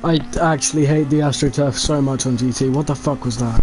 I actually hate the AstroTurf so much on GT. What the fuck was that?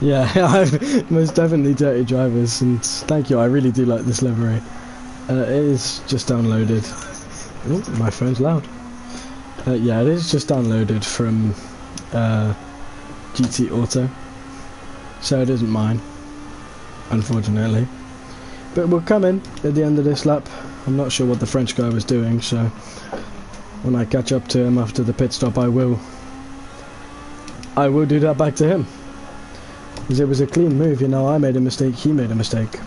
Yeah, I'm most definitely dirty drivers, and thank you. I really do like this livery. It is just downloaded. Oh, my phone's loud. Yeah, it is just downloaded from GT Auto, so it isn't mine, unfortunately. But we'll come in at the end of this lap. I'm not sure what the French guy was doing, so when I catch up to him after the pit stop, I will do that back to him. Because it was a clean move, you know. I made a mistake, he made a mistake.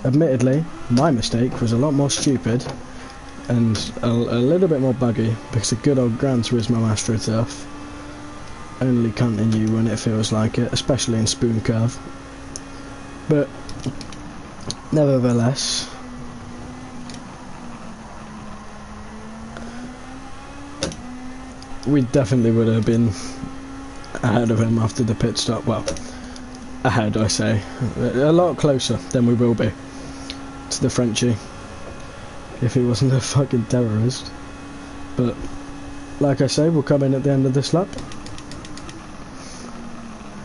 Admittedly, my mistake was a lot more stupid and a little bit more buggy, because a good old Gran Turismo AstroTurf only canting you when it feels like it, especially in spoon curve. But nevertheless, we definitely would have been ahead of him after the pit stop. Well, ahead, I say. A lot closer than we will be to the Frenchie if he wasn't a fucking terrorist. But like I say, we'll come in at the end of this lap.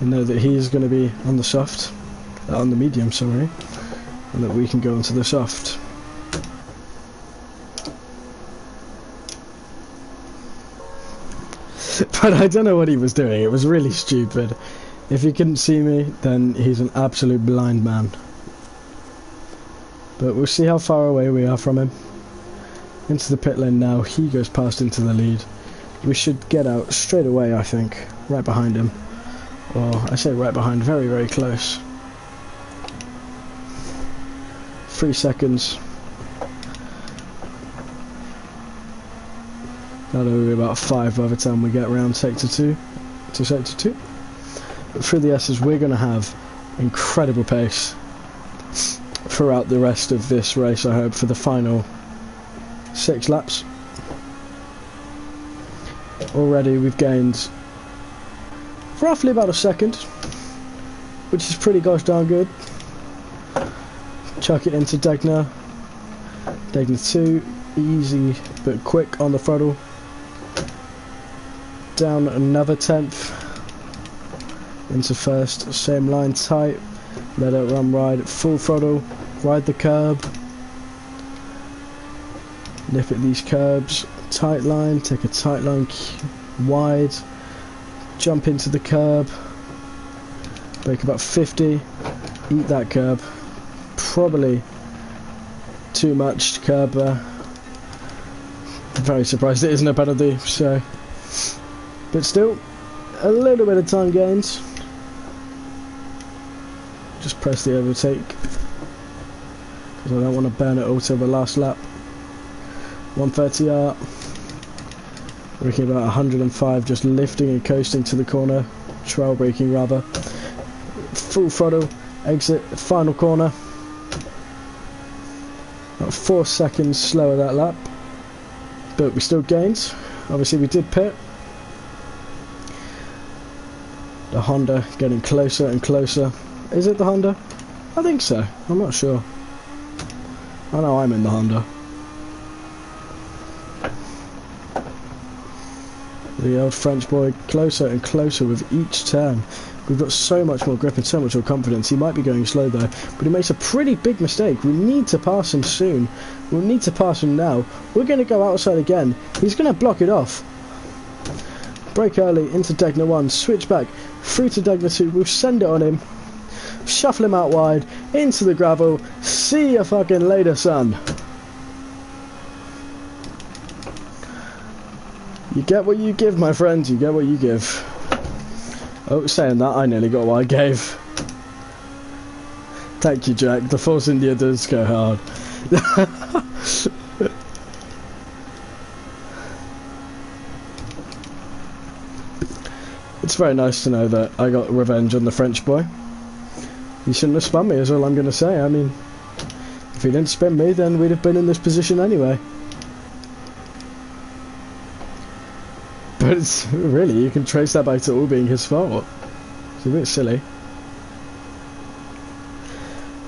You know that he's going to be on the soft, on the medium, sorry, and that we can go onto the soft. But I don't know what he was doing. It was really stupid. If he couldn't see me, then he's an absolute blind man. But we'll see how far away we are from him. Into the pit lane now. He goes past into the lead. We should get out straight away, I think. Right behind him. Or I say right behind, very, very close. 3 seconds. That'll be about 5 by the time we get around sector 2 to sector 2. But through the S's, we're going to have incredible pace throughout the rest of this race, I hope, for the final 6 laps. Already we've gained roughly about a second, which is pretty gosh darn good. Chuck it into Degner. Degner 2, easy but quick on the throttle. Down another 10th into first, same line tight, let it run wide, full throttle, ride the curb, nip at these curbs, tight line, take a tight line wide, jump into the curb, brake about 50, eat that curb, probably too much curb there. Very surprised it isn't a penalty, so. But still, a little bit of time gains. Just press the overtake, because I don't want to burn it all till the last lap. 130R. Braking about 105, just lifting and coasting to the corner. Trail braking rather. Full throttle, exit, final corner. About 4 seconds slower that lap. But we still gained. Obviously we did pit. The Honda getting closer and closer. Is it the Honda? I think so. I'm not sure. I know I'm in the Honda. The old French boy closer and closer with each turn. We've got so much more grip and so much more confidence. He might be going slow though, but he makes a pretty big mistake. We need to pass him soon. We'll need to pass him now. We're going to go outside again. He's going to block it off. Brake early into Degner 1, switch back through to Degner 2. We'll send it on him. Shuffle him out wide into the gravel. See you fucking later, son. You get what you give, my friend. You get what you give. Oh, saying that, I nearly got what I gave. Thank you, Jack. The Force India does go hard. It's very nice to know that I got revenge on the French boy. He shouldn't have spun me, is all I'm going to say. I mean, if he didn't spin me, then we'd have been in this position anyway. But it's really, you can trace that back to all being his fault. It's a bit silly.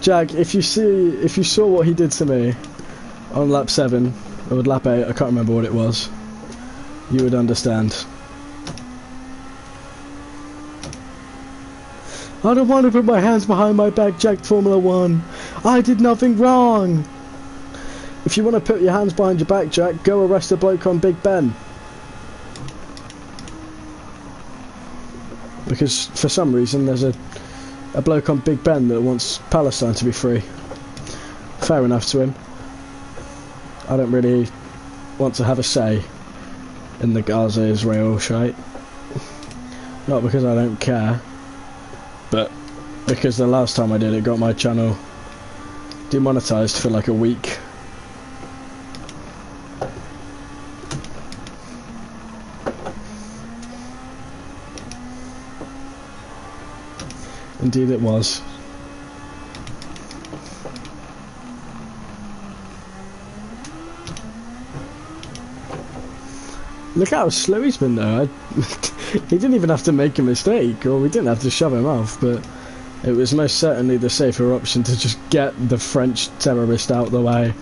Jack, if you saw what he did to me on lap 7 or lap 8, I can't remember what it was, you would understand. I don't want to put my hands behind my back, Jack Formula 1. I did nothing wrong. If you want to put your hands behind your back, Jack, go arrest a bloke on Big Ben. Because for some reason there's a bloke on Big Ben that wants Palestine to be free. Fair enough to him. I don't really want to have a say in the Gaza-Israel shite. Not because I don't care, but because the last time I did it got my channel demonetized for like a week. Indeed it was. Look how slow he's been though. He didn't even have to make a mistake, or we didn't have to shove him off, but it was most certainly the safer option to just get the French terrorist out the way.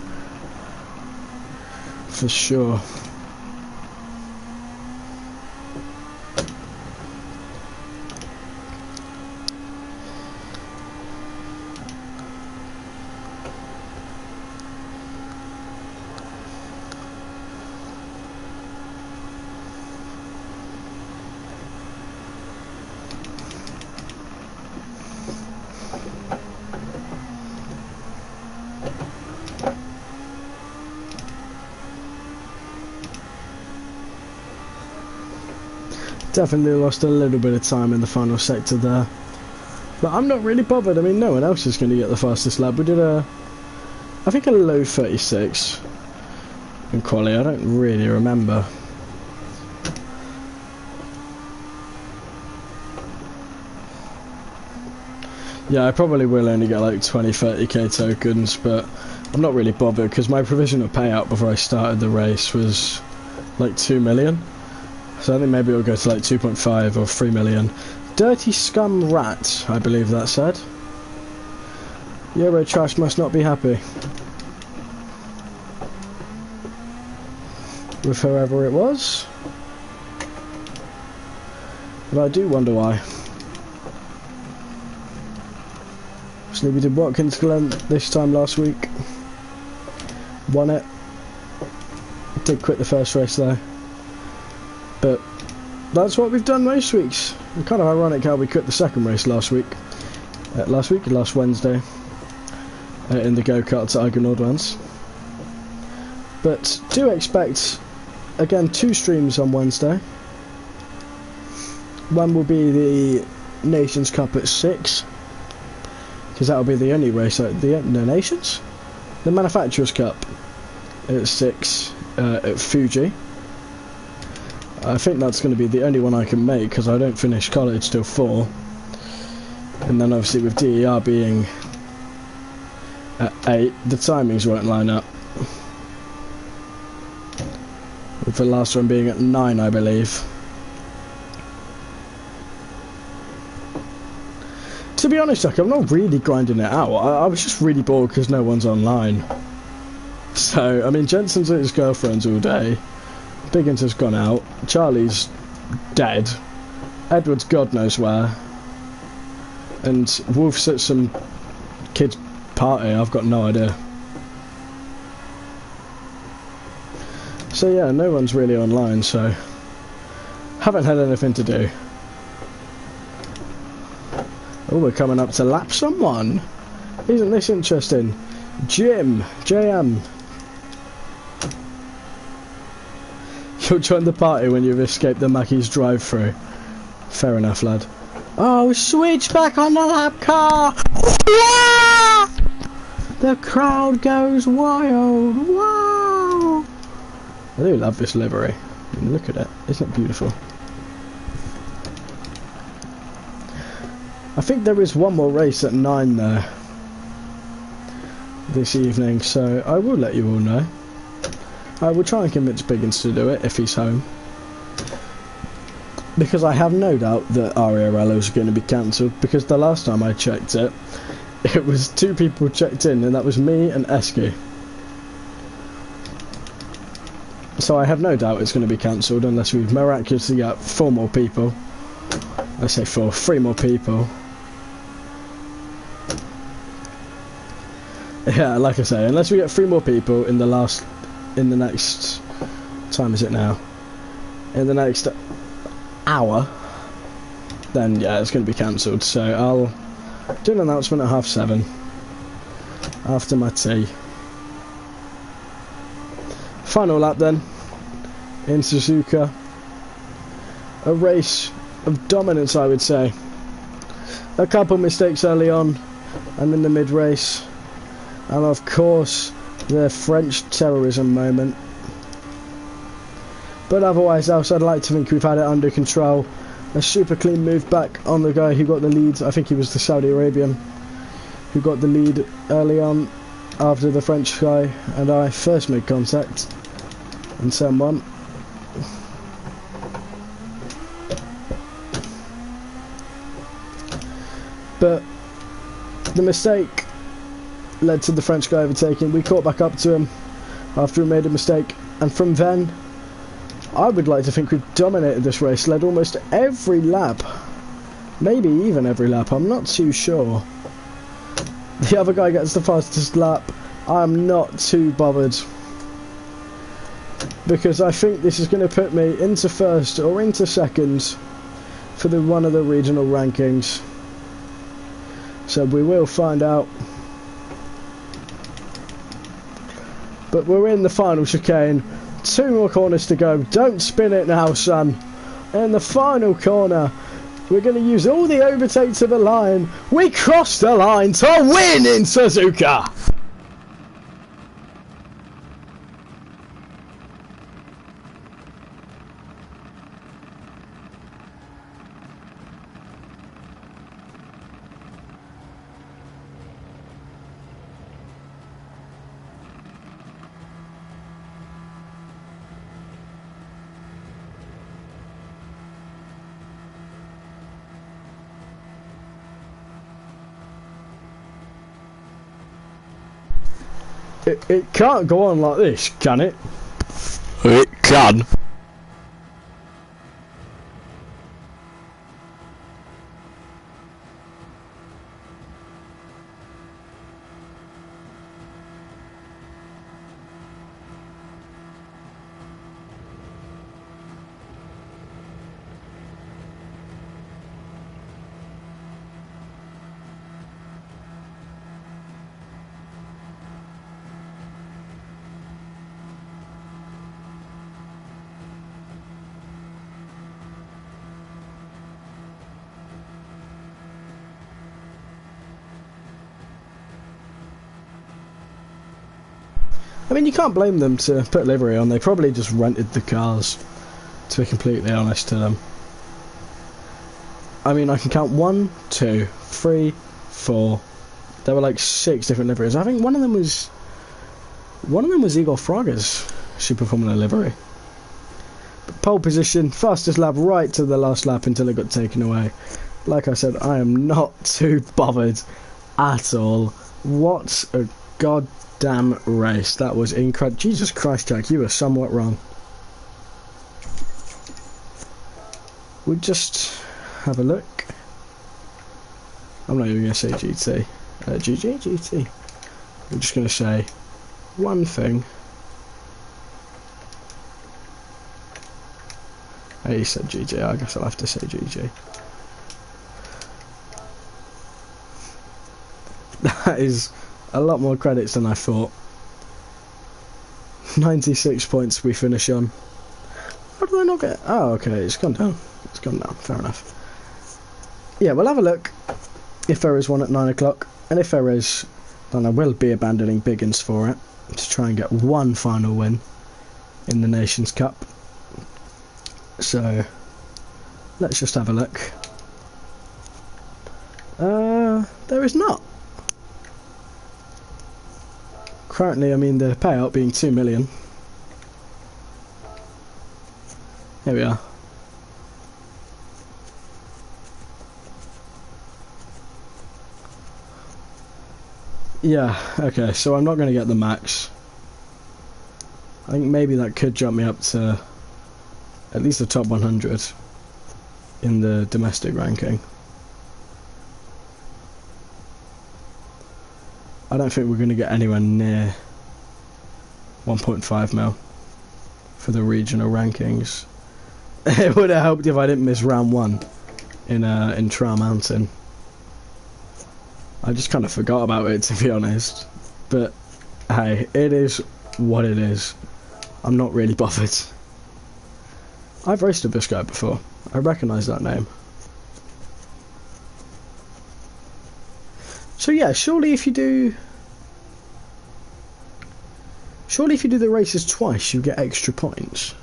For sure. Definitely lost a little bit of time in the final sector there, but I'm not really bothered. I mean, no one else is going to get the fastest lap. We did I think a low 36 in quali. I don't really remember. Yeah, I probably will only get like 20-30k tokens, but I'm not really bothered because my provisional payout before I started the race was like 2 million. So I think maybe it'll go to like 2.5 or 3 million. Dirty scum rat, I believe that said. Euro trash must not be happy with whoever it was. But I do wonder why. So we did Watkins Glen this time last week. Won it. Did quit the first race though. But that's what we've done most weeks. It's kind of ironic how we quit the second race last week. Last Wednesday. In the go-karts at Eigen Nordlands. But do expect, again, 2 streams on Wednesday. One will be the Nations Cup at 6. Because that will be the only race at the Nations? The Manufacturers Cup at 6 at Fuji. I think that's going to be the only one I can make because I don't finish college till 4. And then obviously with DER being at 8, the timings won't line up. With the last one being at 9, I believe. To be honest, Jack, I'm not really grinding it out. I was just really bored because no one's online. So, I mean, Jensen's at his girlfriend's all day. Biggins has gone out. Charlie's dead. Edward's God knows where. And Wolf's at some kid's party. I've got no idea. So yeah, no one's really online, so haven't had anything to do. Oh, we're coming up to lap someone. Isn't this interesting? JM. You'll join the party when you've escaped the Mackey's drive-through. Fair enough, lad. Oh, switch back on the lap car! Yeah! The crowd goes wild. Wow! I do love this livery. Look at it. Isn't it beautiful? I think there is one more race at 9 there this evening, so I will let you all know. I will try and convince Biggins to do it if he's home. Because I have no doubt that Ariarello is going to be cancelled, because the last time I checked it, it was 2 people checked in, and that was me and Esky. So I have no doubt it's going to be cancelled unless we miraculously get 4 more people. I say 4, 3 more people. Yeah, like I say, unless we get 3 more people in the next, time is it now? In the next hour, then yeah, it's going to be cancelled. So I'll do an announcement at 7:30 after my tea. Final lap then in Suzuka. A race of dominance, I would say. A couple mistakes early on and in the mid-race, and of course the French terrorism moment. But otherwise else, I'd like to think we've had it under control. A super clean move back on the guy who got the lead. I think he was the Saudi Arabian who got the lead early on after the French guy and I first made contact in turn 1. But the mistake led to the French guy overtaking. We caught back up to him after we made a mistake, and from then I would like to think we've dominated this race, led almost every lap, maybe even every lap, I'm not too sure. The other guy gets the fastest lap. I'm not too bothered, because I think this is going to put me into first or into second for one of the regional rankings. So we will find out. But we're in the final chicane. 2 more corners to go. Don't spin it now, son. In the final corner, we're going to use all the overtakes of the line. We crossed the line to win in Suzuka. It can't go on like this, can it? It can. I mean, you can't blame them to put livery on. They probably just rented the cars, to be completely honest to them. I mean, I can count 1, 2, 3, 4. There were like 6 different liveries. I think one of them was Igor Fraga's Super Formula livery. But pole position, fastest lap right to the last lap until it got taken away. Like I said, I am not too bothered at all. What a goddamn race. That was incredible. Jesus Christ, Jack, you were somewhat wrong. We'll just have a look. I'm not even going to say GT. GT. I'm just going to say one thing. He said GG, I guess I'll have to say GG. That is a lot more credits than I thought. 96 points we finish on. How did I not get... Oh, okay, it's gone down. It's gone down, fair enough. Yeah, we'll have a look if there is one at 9 o'clock. And if there is, then I will be abandoning Biggins for it, to try and get one final win in the Nations Cup. So, let's just have a look. There is not. Currently, I mean, the payout being 2 million. Here we are. Yeah, okay, so I'm not going to get the max. I think maybe that could jump me up to at least the top 100 in the domestic ranking. I don't think we're going to get anywhere near 1.5 mil for the regional rankings. It would have helped if I didn't miss round 1 in Trial Mountain. I just kind of forgot about it, to be honest. But hey, it is what it is. I'm not really bothered. I've raced this guy before. I recognise that name. So yeah, surely if you do the races twice, you get extra points.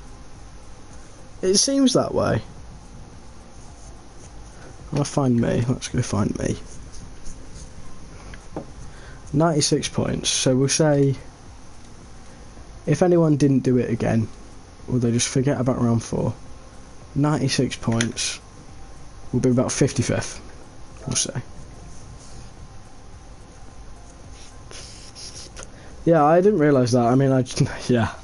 It seems that way. I'll find me. Let's go find me. 96 points. So we'll say if anyone didn't do it again, or they just forget about round 4, 96 points will be about 55th, we'll say. Yeah, I didn't realise that. I mean, yeah,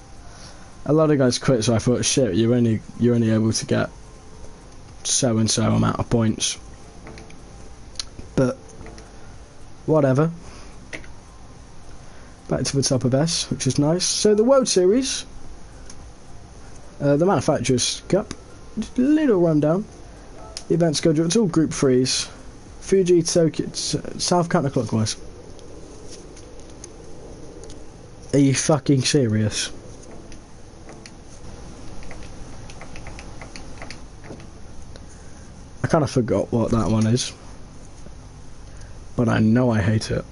a lot of guys quit, so I thought, shit, you're only able to get so and so amount of points. But whatever. Back to the top of S, which is nice. So the World Series, the Manufacturers Cup, just a little rundown. The event schedule, it's all Group 3s. Fuji, Tokyo, south counterclockwise. Are you fucking serious? I kind of forgot what that one is, but I know I hate it.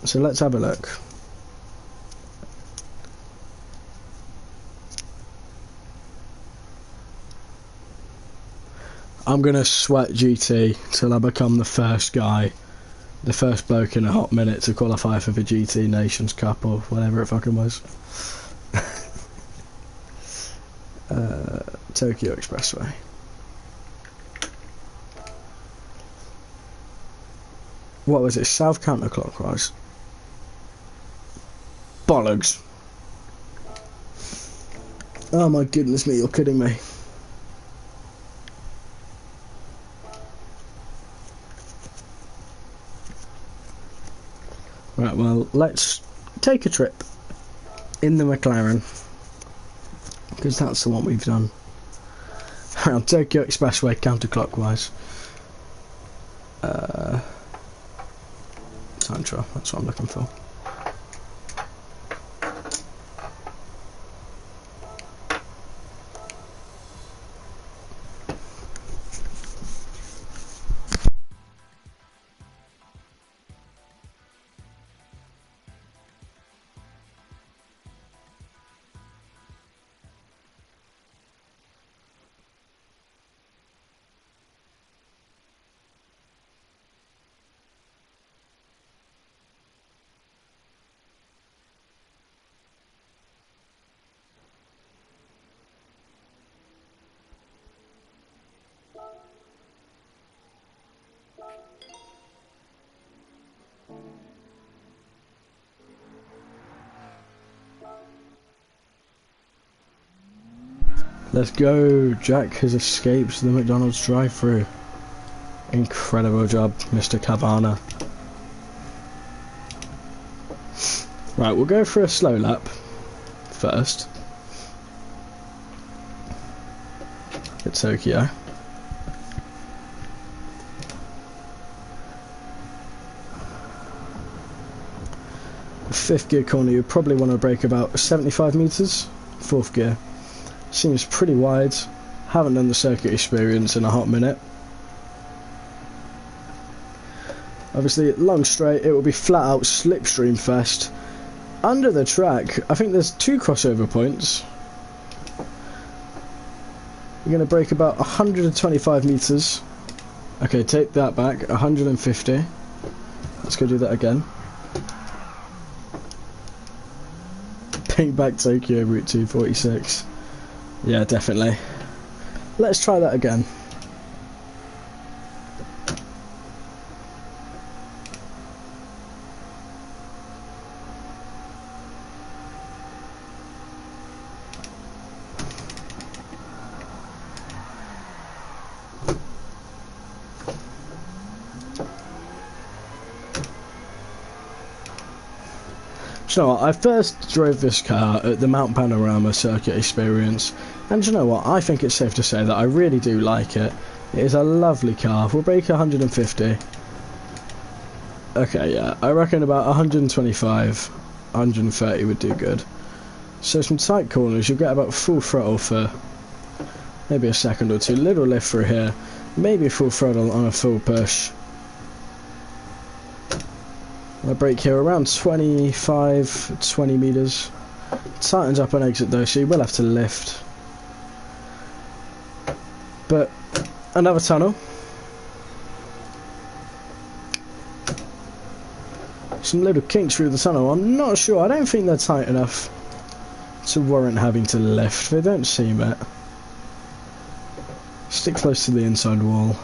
So let's have a look. I'm gonna sweat GT till I become the first guy, the first bloke in a hot minute to qualify for the GT Nations Cup or whatever it fucking was. Tokyo Expressway. What was it? South counterclockwise. Bollocks. Oh my goodness me, you're kidding me. Right, well, let's take a trip in the McLaren, because that's the one we've done. Around Tokyo Expressway counterclockwise. Time trial, that's what I'm looking for. Let's go. Jack has escaped the McDonald's drive-thru. Incredible job, Mr. Cavana. Right, we'll go for a slow lap first at Tokyo. The 5th gear corner, you probably want to brake about 75 metres. 4th gear. Seems pretty wide. Haven't done the circuit experience in a hot minute. Obviously, long straight, it will be flat out slipstream fest. Under the track, I think there's 2 crossover points. You're going to brake about 125 metres. Okay, take that back, 150. Let's go do that again. Pink back Tokyo, Route 246. Yeah, definitely. Let's try that again. Do you know what? I first drove this car at the Mount Panorama Circuit Experience, and do you know what? I think it's safe to say that I really do like it. It is a lovely car. We'll break 150. Okay, yeah, I reckon about 125, 130 would do good. So some tight corners, you'll get about full throttle for maybe a second or two. Little lift through here, maybe full throttle on a full push. I brake here around 25, 20 meters. Tightens up on exit though, so you will have to lift. But another tunnel. Some little kinks through the tunnel. I'm not sure. I don't think they're tight enough to warrant having to lift. They don't seem it. Stick close to the inside wall.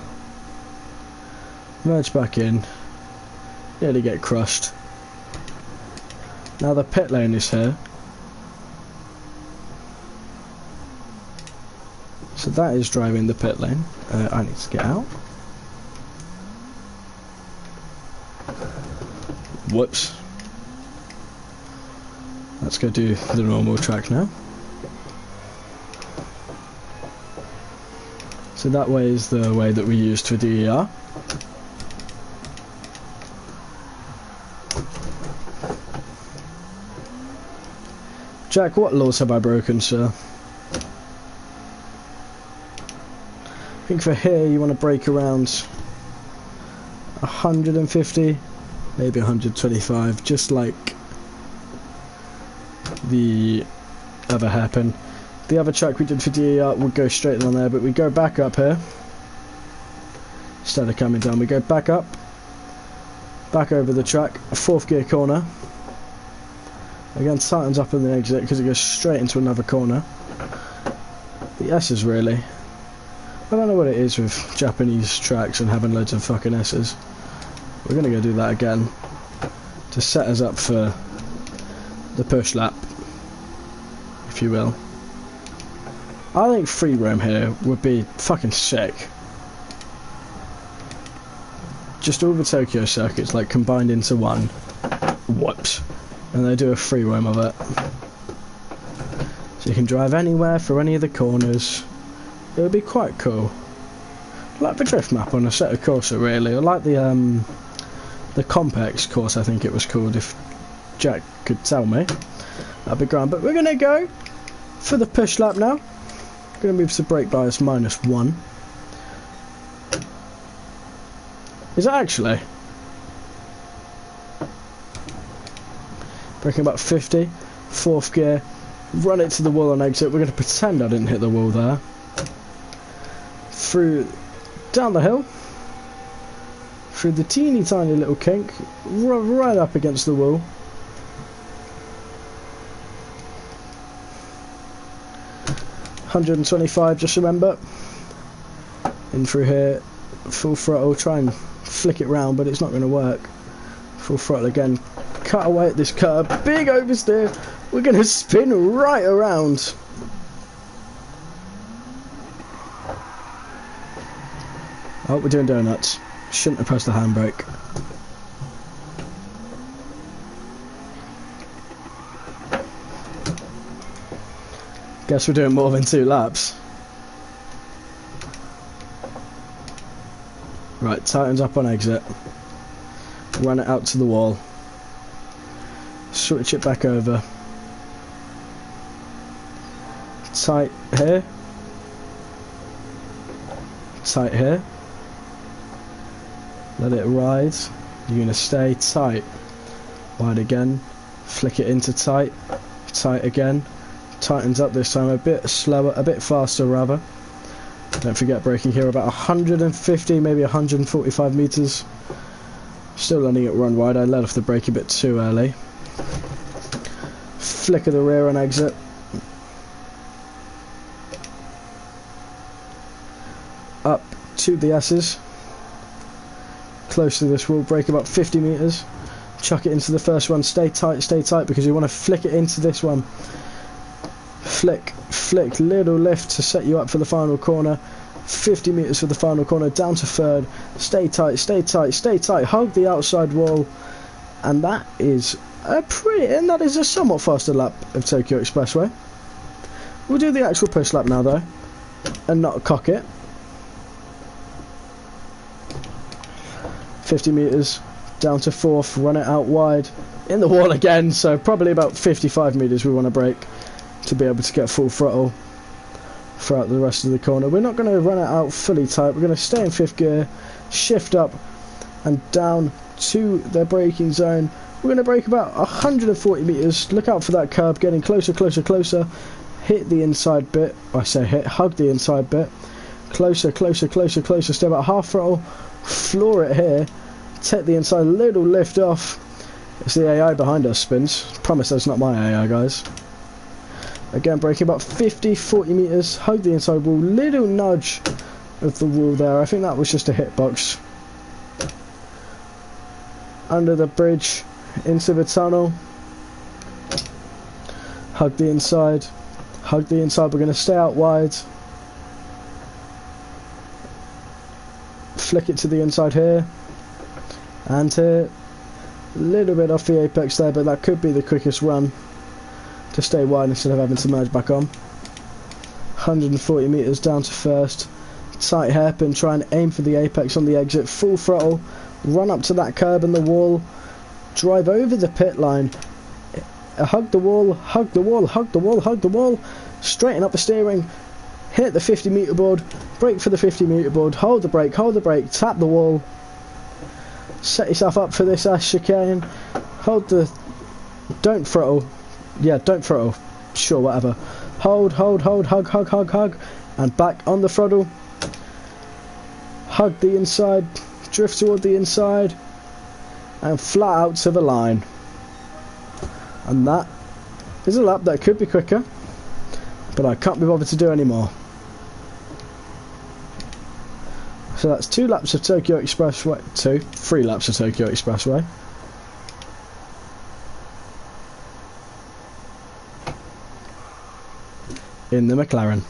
Merge back in. Nearly get crushed. Now the pit lane is here. So that is driving the pit lane. I need to get out. Whoops. Let's go do the normal track now. So that way is the way that we used for DER. Jack, what laws have I broken, sir? I think for here you want to brake around 150, maybe 125, just like the other hairpin. The other track we did for DER would go straight on there, but we go back up here. Instead of coming down, we go back up, back over the track, a fourth gear corner. Again, tightens up in the exit because it goes straight into another corner. The S's really. I don't know what it is with Japanese tracks and having loads of fucking S's. We're going to go do that again to set us up for the push lap, if you will. I think free roam here would be fucking sick. Just all the Tokyo circuits like combined into one. Whoops. And they do a free roam of it. So you can drive anywhere through any of the corners. It would be quite cool. Like the drift map on a set of Corsa really. I like the Complex course, I think it was called, if Jack could tell me. That'd be grand. But we're gonna go for the push lap now. Gonna move to brake bias -1. Is it actually? Braking about 50, fourth gear, run it to the wall on exit. We're going to pretend I didn't hit the wall there. Through, down the hill, through the teeny tiny little kink, right up against the wall. $125, just remember. In through here, full throttle, try and flick it round, but it's not going to work. Full throttle again. Cut away at this curve, big oversteer. We're going to spin right around. Oh, we're doing donuts. Shouldn't have pressed the handbrake. Guess we're doing more than 2 laps. Right, tightens up on exit. Run it out to the wall. Switch it back over. Tight here. Tight here. Let it ride. You're going to stay tight. Wide again. Flick it into tight. Tight again. Tightens up this time a bit slower, a bit faster rather. Don't forget braking here about 150, maybe 145 meters. Still letting it run wide. I let off the brake a bit too early. Flick of the rear on exit. Up to the S's. Close to this wall, brake about 50 meters. Chuck it into the first one. Stay tight, because you want to flick it into this one. Flick, flick, little lift to set you up for the final corner. 50 meters for the final corner, down to third. Stay tight, stay tight, stay tight. Hug the outside wall. And that is And that is a somewhat faster lap of Tokyo Expressway. We'll do the actual push lap now though, and not cock it. 50 metres down to fourth, run it out wide, in the wall again, so probably about 55 metres we want to brake to be able to get full throttle throughout the rest of the corner. We're not going to run it out fully tight, we're going to stay in fifth gear, shift up and down to the braking zone. We're going to brake about 140 metres, look out for that curb, getting closer, closer, closer, hit the inside bit, I say hit, hug the inside bit, closer, closer, closer, closer, stay about half throttle, floor it here, take the inside, little lift off. It's the AI behind us spins, promise that's not my AI guys. Again braking about 50-40 metres, hug the inside wall, little nudge of the wall there, I think that was just a hitbox. Under the bridge, into the tunnel, hug the inside, we're going to stay out wide, flick it to the inside here, and here, a little bit off the apex there, but that could be the quickest run, to stay wide instead of having to merge back on. 140 metres down to first, tight hairpin, try and aim for the apex on the exit, full throttle, run up to that curb and the wall, drive over the pit line, hug the wall, hug the wall, hug the wall, hug the wall, straighten up the steering, hit the 50 metre board, brake for the 50 metre board, hold the brake, tap the wall, set yourself up for this ass chicane, don't throttle, sure, whatever, hold, hug, and back on the throttle, hug the inside, drift toward the inside, and flat out to the line. And that is a lap that could be quicker, but I can't be bothered to do any more. So that's 2 laps of Tokyo Expressway, 3 laps of Tokyo Expressway. In the McLaren.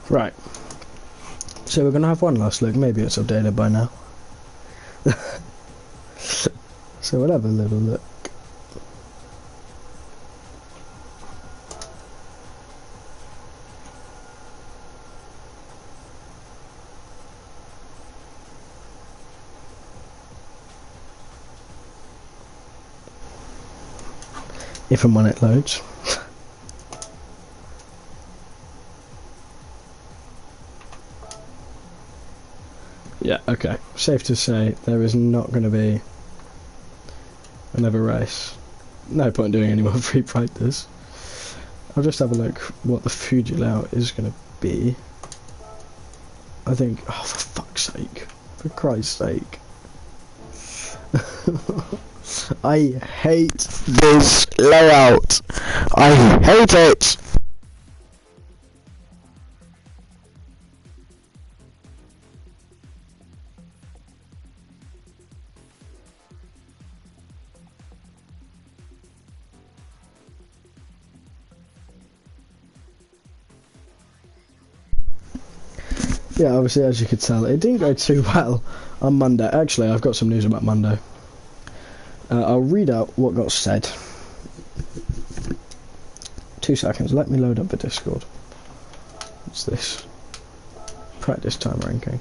Right, so we're going to have one last look, maybe it's updated by now. So we'll have a little look. if and when it loads. Yeah, okay. Safe to say there is not going to be another race. No point doing any more free practice. I'll just have a look what the Fuji layout is going to be. I think, oh, for fuck's sake. For Christ's sake. I hate this layout. I hate it. Yeah, obviously, as you could tell, it didn't go too well on Monday. Actually, I've got some news about Monday. I'll read out what got said. 2 seconds, let me load up the Discord. What's this? Practice time ranking.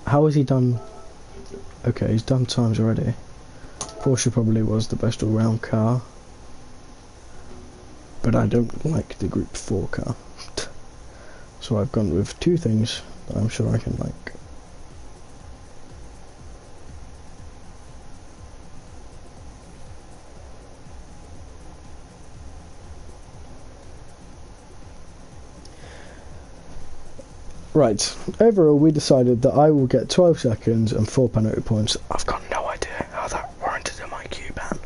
How has he done? Okay, he's done times already. Porsche probably was the best all-round car. But I don't like the Group 4 car. So I've gone with 2 things that I'm sure I can like. Right, overall we decided that I will get 12 seconds and 4 penalty points. I've got no idea how that warranted in my Q ban.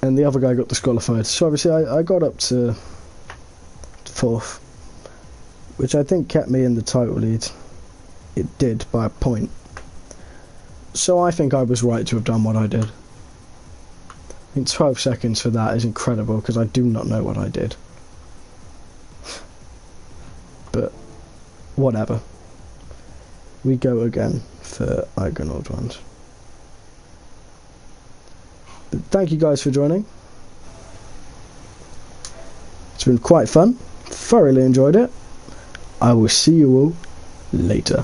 And the other guy got disqualified. So obviously I got up to 4th. Which I think kept me in the title lead. It did, by a point. So I think I was right to have done what I did. I think 12 seconds for that is incredible, because I do not know what I did. But, whatever. We go again for Igonaut ones. But thank you guys for joining. It's been quite fun. Thoroughly enjoyed it. I will see you all later.